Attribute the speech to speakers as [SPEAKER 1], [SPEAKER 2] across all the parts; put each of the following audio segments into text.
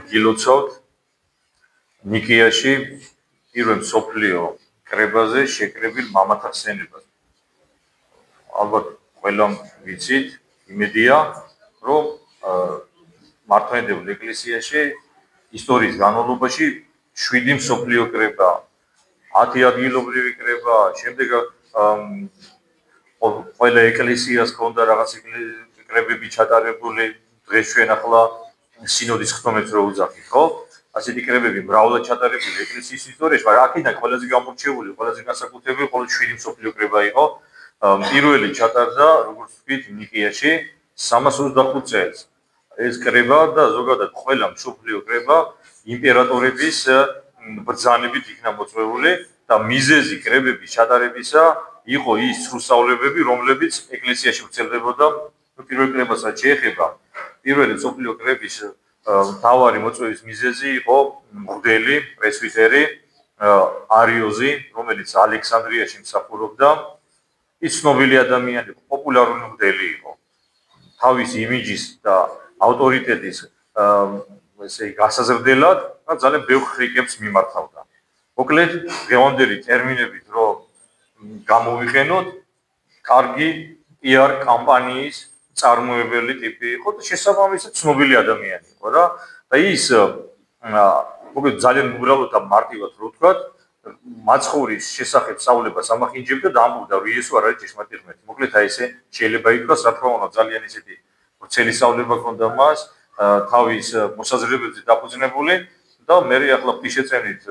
[SPEAKER 1] გილოცავთ ნიკიაში პირველ მსოფლიო კრებაზე შეკრებილ მამათა ხსენებას. ალბათ ყველამ ვიცით, იმედია, რომ მართლმადიდებელ ეკლესიაში ისტორიის განმავლობაში 7 მსოფლიო კრება, 10 ადგილობრივი კრება, შემდეგ ყველა ეკლესიას ჰქონდა რაღაც კრებები ჩატარებული, დღეს ჩვენ ახლა სინოდის ხტომებს რო უძახით, ხო? ასეთი კრებები მრავლად ჩატარებული ეკლესიის ისტორიაში, მაგრამ აქედან ყველაზე გამორჩეული, ყველაზე განსაკუთრებული მხოლოდ 7 მსოფლიო კრება იყო. პირველი ჩატარდა, როგორც ვთქვით, ნიკიაში 325 წელს. ეს კრება და ზოგადად ყველა მსოფლიო კრება იმპერატორების ბრძანებით იქნა მოწვეული და მიზეზი კრებების ჩატარებისა იყო ის სრუსავლებები, რომლებიც ეკლესიაში ვრცელდებოდა. პირველ კრებასაც შეეხება პირველი მსოფლიო კრების მთავარი მოწვევის მიზეზი იყო მღვდელი, პრესვიტერი, არიოზი, რომელიც ალექსანდრიაში მსახურობდა. ის ცნობილი ადამიანი იყო, პოპულარული მღვდელი იყო. თავისი იმიჯის და ავტორიტეტის გასაზრდელად და ძალიან ბევრ ხრიკებს მიმართავდა. მოკლედ, დღევანდელი ტერმინებით რო გამოვიყენოთ, კარგი PR კამპანიის წარმოებელი ტიპი იყო და შესაბამისად ცნობილი ადამიანი იყო რა. და ის მოკლედ ძალიან უბრალოდ და მარტივად რო ვთქვათ, მაცხოვრის შესახებ სწავლებას ამახინჯებდა და ამბობდა, რომ იესო არ არის ჭეშმარიტი ღმერთი. მოკლედ აი ესე შეიძლება ითქვას, რა თქმა უნდა, ძალიან ისეთი ვრცელი სწავლება ჰქონდა მას, თავის მოსაზრებებზე დაფუძნებული და მე ახლა ღვთისმშეწევნით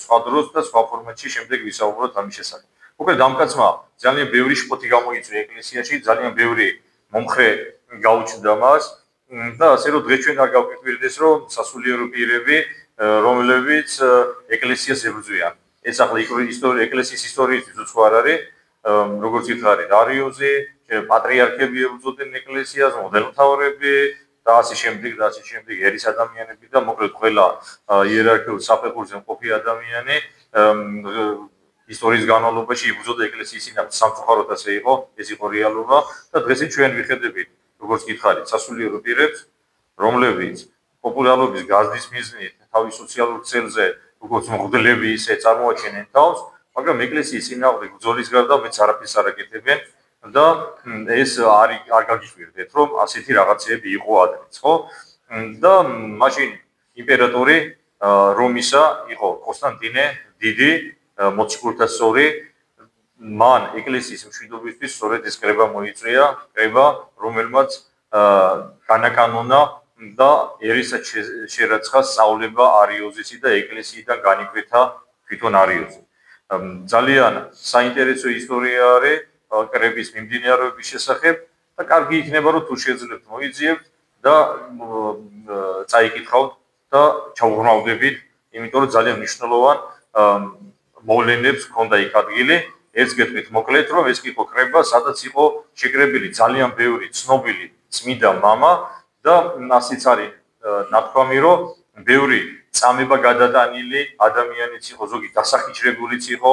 [SPEAKER 1] სხვა დროს და სხვა ფორმატში შემდეგ ვისაუბროთ ამის შესახებ. მოკლედ ამ კაცმა ძალიან ბევრი შფოთი გამოიწვია ეკლესიაში, ძალიან ბევრი მომხრე გაუჩნდა მას და ასე რომ დღეს ჩვენ არ გავკვირდეს, რომ სასულიერო პირები, რომლებიც ეკლესიას ებრძვიან. ეს ახლა ეკლესიის ისტორიისთვის უცხო არ არის, როგორც ითქარით, არიოზი, პატრიარქები ებრძოდნენ ეკლესიას, მღვდელმთავრები და ასე შემდეგ, ერის ადამიანები და მოკლედ ყველა იერარქიულ საფეხურზე მყოფი ადამიანი ისტორიის განმავლობაში იბრძოდა ეკლესიის წინააღმდეგ. სამწუხაროდ ასე იყო, ეს იყო რეალობა და დღესაც ჩვენ ვიხედებით, როგორც გითხარით, სასულიერო პირებს, რომლებიც პოპულარობის გაზრდის მიზნით თავის სოციალურ ქსელზე როგორც მღვდლები ისე წარმოაჩენენ თავს, მაგრამ ეკლესიის წინააღმდეგ ბრძოლის გარდა მეც არაფერს არ აკეთებენ და ეს არ გაგიშვირდეთ, რომ ასეთი რაღაცები იყო ადრეც, ხო? და მაშინ იმპერატორი რომისა იყო კონსტანტინე დიდი, მოციქულთა სწორი, მან ეკლესიის მშვიდობისთვის სწორედ ეს კრება მოიწვია, კრება, რომელმაც განაკანონა და ერისად შერაცხა სწავლება არიოზისი და ეკლესიიდან განიკვეთა თვითონ არიოზი. ძალიან საინტერესო ისტორია არის კრების მიმდინარეობის შესახებ და კარგი იქნება, რომ თუ შეძლებთ მოიძიებთ და წაიკითხავთ და ჩაუღრმავდებით, იმიტომ რომ ძალიან მნიშვნელოვან მოვლენებს ჰქონდა იქ ადგილი. ეს გეტყვით მოკლედ, რომ ეს იყო კრება, სადაც იყო შეკრებილი ძალიან ბევრი ცნობილი წმინდა მამა და ასეც არის ნათქვამი, რომ ბევრი წამება გადატანილი ადამიანიც იყო, ზოგი დასახიჩრებულიც იყო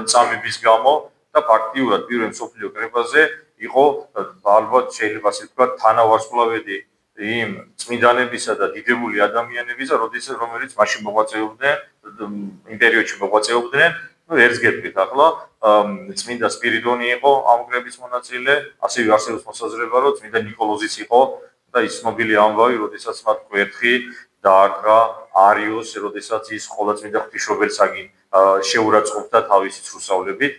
[SPEAKER 1] წამების გამო და ფაქტიურად პირველ მსოფლიო კრებაზე იყო ალბათ შეიძლება ასე ვთქვათ თანავარსკვლავედი იმ წმინდანებისა და დიდებული ადამიანებისა, რომელიც მაშინ მოღვაწეობდნენ იმპერიოდში მოღვაწეობდნენ. ერთს გეტყვით ახლა წმინდა სპირიდონი იყო ამ კრების მონაწილე, ასევე არსებობს მოსაზრება, რომ წმინდა ნიკოლოზიც იყო და ის ცნობილი ამბავი, როდესაც მათ კვერთხი დაარტყა არიოს, როდესაც ის ყოლა წმინდა ღვთისმშობელს შეურაცხყოფდა თავისი სრუსავლებით.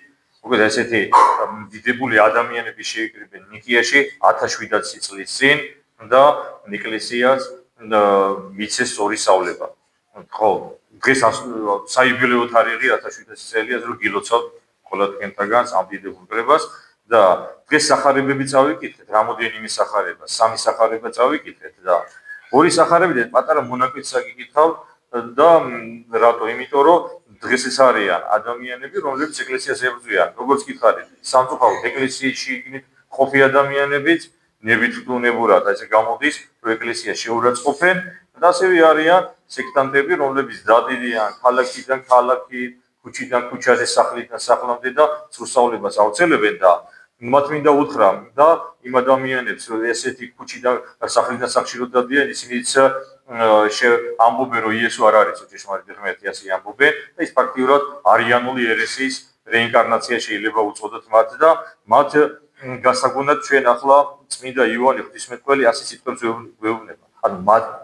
[SPEAKER 1] მოკლედ ესეთი დიდებული ადამიანები შეიკრიბნენ ნიკიაში 1700 წლის წინ და ეკლესიას მიცეს სწორი სწავლება. ხო, დღეს საიუბილეო თარიღი 1700 წელია, რომ გილოცავთ ყველა თქვენთაგანს ამ დიდებულ კრებას და დღეს სახარებები წავიკითხეთ, რამოდენიმე სახარება, 3 სახარება წავიკითხეთ და 2 სახარებიდან პატარა მონაკვეთს გიკითხავთ და რატო? იმიტომ რომ დღეს ეს არიან ადამიანები, რომლებიც ეკლესიას ებრძვიან. როგორც გითხარით, სამწუხაროდ ეკლესიაში იგნით ყოფი ადამიანებიც ნებით უნებურად ესე გამოდის, რომ ეკლესიას შეურაცხყოფენ და ასევე არიან სექტანტები, რომლებიც დადიან ქალაქიდან ქალაქი, ქუჩიდან ქუჩაზე, სახლიდან სახლამდე და სრუსავლებას აუცელებენ და მათ მინდა უთხრა და იმ ადამიანებს ესეთი ქუჩი და სახლიდან სახლში რო დადიან ისინიც ამბობენ რომ იესო არ არის ჭეშმარიტი ღმერთი ასე ამბობენ და ის ფაქტიურად არიანული ერესის რეინკარნაცია შეიძლება უწოდოთ მათ და მათ გასაგონად ჩვენ ახლა წმინდა იოანე ღვთისმეტყველი ასე სიტყვებს ვეუბნება ანუ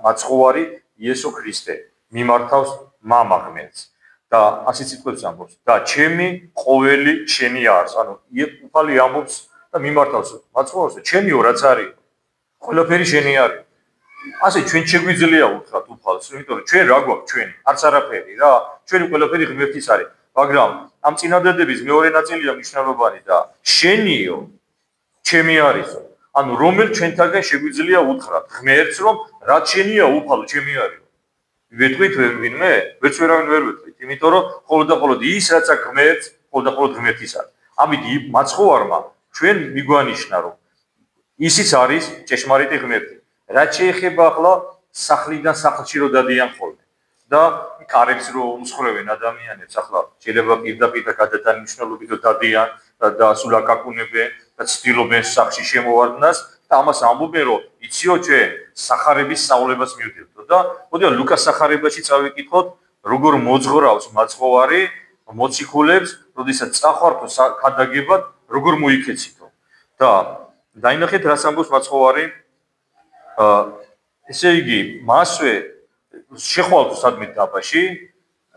[SPEAKER 1] მაცხოვარი იესო ქრისტე მიმართავს მამა ღმერთს და ასე სიტყვებს ამბობს და ჩემი ყოველი შენი არის ანუ უფალი ამბობს და მიმართავს მაცხოვარს ჩემიო რაც არის ყველაფერი შენი არის ასე ჩვენ შეგვიძლია უთხრათ უფალს იმიტომ რომ ჩვენ რა გვაქვს ჩვენი არც არაფერი რა ჩვენი ყველაფერი ღმერთის არის მაგრამ ამ წინადადების მეორე ნაწილია მნიშვნელოვანი და შენიო ჩემი არისო ანუ რომელ ჩვენთაგან შეგვიძლია უთხრათ ღმერთს რომ რაც შენია უფალო ჩემი არის ვეთქვით ვინმე ვერც ვერავინ ვერ ვეთქვით იმიტომ რომ მხოლოდ და მხოლოდ ის რაც აქვს ღმერთს მხოლოდ და მხოლოდ ღმერთის არის ამით მაცხოვარმა ჩვენ მიგვანიშნა რომ ისიც არის ჭეშმარიტი ღმერთი რაც შეეხება ახლა სახლიდან სახლში რო დადიან ხოლმე და კარებს რო უმსხვრევენ ადამიანებს ახლა შეიძლება პირდაპირ გადატანიშნულობით რო დადიან და სულ აკაკუნებენ და ცდილობენ სახლში შემოვარდნას და ამას ამბობენ რომ იციო ჩვენ სახარების სწავლებას მივდივდო და მოდიო ლუკას სახარებაში წავიკითხოთ როგორ მოძღვრავს მაცხოვარი მოციქულებს როდესაც წახვართო ქადაგებად როგორ მოიქეცითო და დაინახეთ რას ამბობს მაცხოვარი ესე იგი მასვე შეხვალთო სადმე დაბაში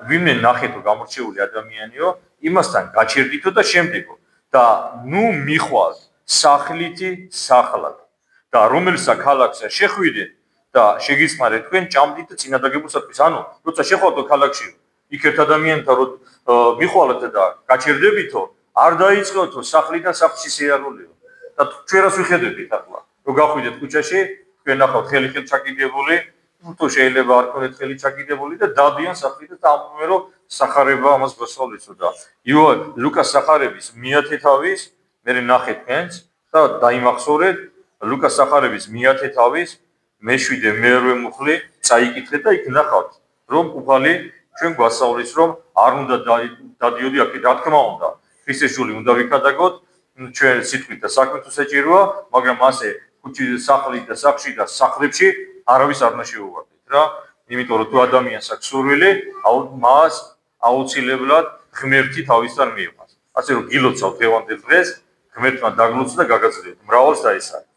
[SPEAKER 1] ვინმე ნახეთო გამორჩეული ადამიანიო იმასთან გაჩერდითო და შემდეგო და ნუ მიხვალ სახლითი სახლად და რომელსა ქალაქსა შეხვიდეთ და შეგისმარეთ თქვენ ჭამდით წინადაგებულსათვის ანუ როცა შეხვალთო ქალაქში იქ ერთ ადამიანთან რომ მიხვალოთ და გაჩერდებითო არ დაიწყოთო სახლიდან სახლში შეარულიო და ჩვენ რას ვიხედებით ახლა რომ გახვიდეთ ქუჩაში თქვენ ნახავთ ხელი ჩაკიდებული თუ შეიძლება არ ქონეთ ხელი ჩაკიდებული და დადიან სახლიდან და ამბობენ რომ სახარება ამას გასავლისო და ლუკას სახარების მიათე თავის მე ნახეთ თქვენს და დაიმახსოვრეთ ლუკას სახარების მიათე თავის მეშვიდე მერვე მუხლი წაიკითხეთ და იქ ნახავთ რომ უფალი ჩვენ გვასწავლის რომ არ უნდა დადიოდი აქ რა თქმა უნდა ქრისტეს ჯული უნდა ვიქადაგოთ ჩვენ სიტყვით და საქმით საჭიროა მაგრამ ასე ქუჩის სახლი და სახლში და სახლებში არავის არ უნდა შეუვარდეთ რა იმიტომ რომ თუ ადამიანს აქვს სურვილი მას აუცილებლად ღმერთი თავისთან მიიღოს ასე რომ გილოცავთ დღევანდელ დღეს ღმერთმა დაგლოცვა და გაგაძლიეროთ მრავალს და ეს არის